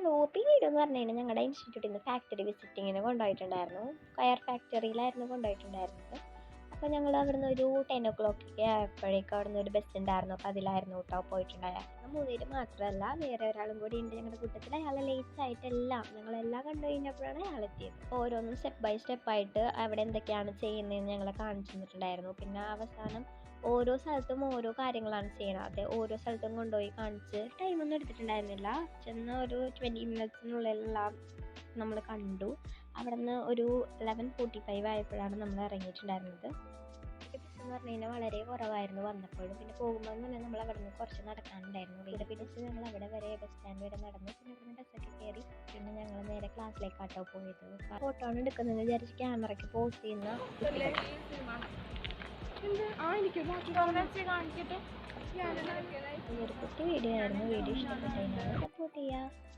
Video എന്ന് പറഞ്ഞു കഴിഞ്ഞാൽ ഞങ്ങളുടെ ഇൻസ്റ്റിറ്റ്യൂട്ടിൽ നിന്ന് ഫാക്ടറി വിസിറ്റിങ്ങിന് കൊണ്ടുപോയിട്ടുണ്ടായിരുന്നു. കയർ ഫാക്ടറിയിലായിരുന്നു കൊണ്ടുപോയിട്ടുണ്ടായിരുന്നത്. അപ്പോൾ ഞങ്ങൾ അവിടുന്ന് ഒരു 10 o'clock ആയപ്പോഴേക്കും അവിടുന്ന് ഒരു ബസ് ഉണ്ടായിരുന്നു. അപ്പോൾ അതിലായിരുന്നു കേട്ടോ പോയിട്ടുണ്ടായിരുന്നു. 3 പേര് മാത്രമല്ല, വേറെ ഒരാളും കൂടി ഉണ്ട് ഞങ്ങളുടെ കൂട്ടത്തിൽ. അയാൾ ലേറ്റ് ആയിട്ടെല്ലാം ഞങ്ങളെല്ലാം കണ്ടു കഴിഞ്ഞപ്പോഴാണ് അയാൾ എത്തിയത്. ഓരോന്നും സ്റ്റെപ്പ് ബൈ സ്റ്റെപ്പായിട്ട് അവിടെ എന്തൊക്കെയാണ് ചെയ്യുന്നതെന്ന് ഞങ്ങളെ കാണിച്ചു തന്നിട്ടുണ്ടായിരുന്നു. പിന്നെ അവസാനം ഓരോ സ്ഥലത്തും ഓരോ കാര്യങ്ങളാണ് ചെയ്യണത്. ഓരോ സ്ഥലത്തും കൊണ്ടുപോയി കാണിച്ച് ടൈമൊന്നും എടുത്തിട്ടുണ്ടായിരുന്നില്ല. ചെന്ന് ഒരു 20 മിനിറ്റ്സിനുള്ളിലെല്ലാം നമ്മൾ കണ്ടു. അവിടെ നിന്ന് ഒരു 11:45 ആയപ്പോഴാണ് നമ്മൾ ഇറങ്ങിയിട്ടുണ്ടായിരുന്നത്. ടിക്കറ്റ്സ് എന്ന് പറഞ്ഞു കഴിഞ്ഞാൽ വളരെ കുറവായിരുന്നു വന്നപ്പോഴും. പിന്നെ പോകുമ്പോൾ തന്നെ നമ്മൾ അവിടെ നിന്ന് കുറച്ച് നടക്കാനുണ്ടായിരുന്നു. വീട് പിടിച്ച് ഞങ്ങൾ അവിടെ വരെ ബസ് സ്റ്റാൻഡ് വരെ നടന്നു. പിന്നെ അവിടെ നിന്ന് ബസ്സൊക്കെ കയറി പിന്നെ ഞങ്ങൾ നേരെ ക്ലാസ്സിലേക്കാട്ടോ പോയത്. ഫോട്ടോ ആണ് എടുക്കുന്നതെന്ന് വിചാരിച്ച് ക്യാമറയ്ക്ക് പോസ് ചെയ്യുന്ന ഒരു കുട്ടി വീഡിയോ ആയിരുന്നു. വീഡിയോ ഇഷ്ടപ്പെട്ടു കഴിഞ്ഞാൽ സപ്പോർട്ട് ചെയ്യുക.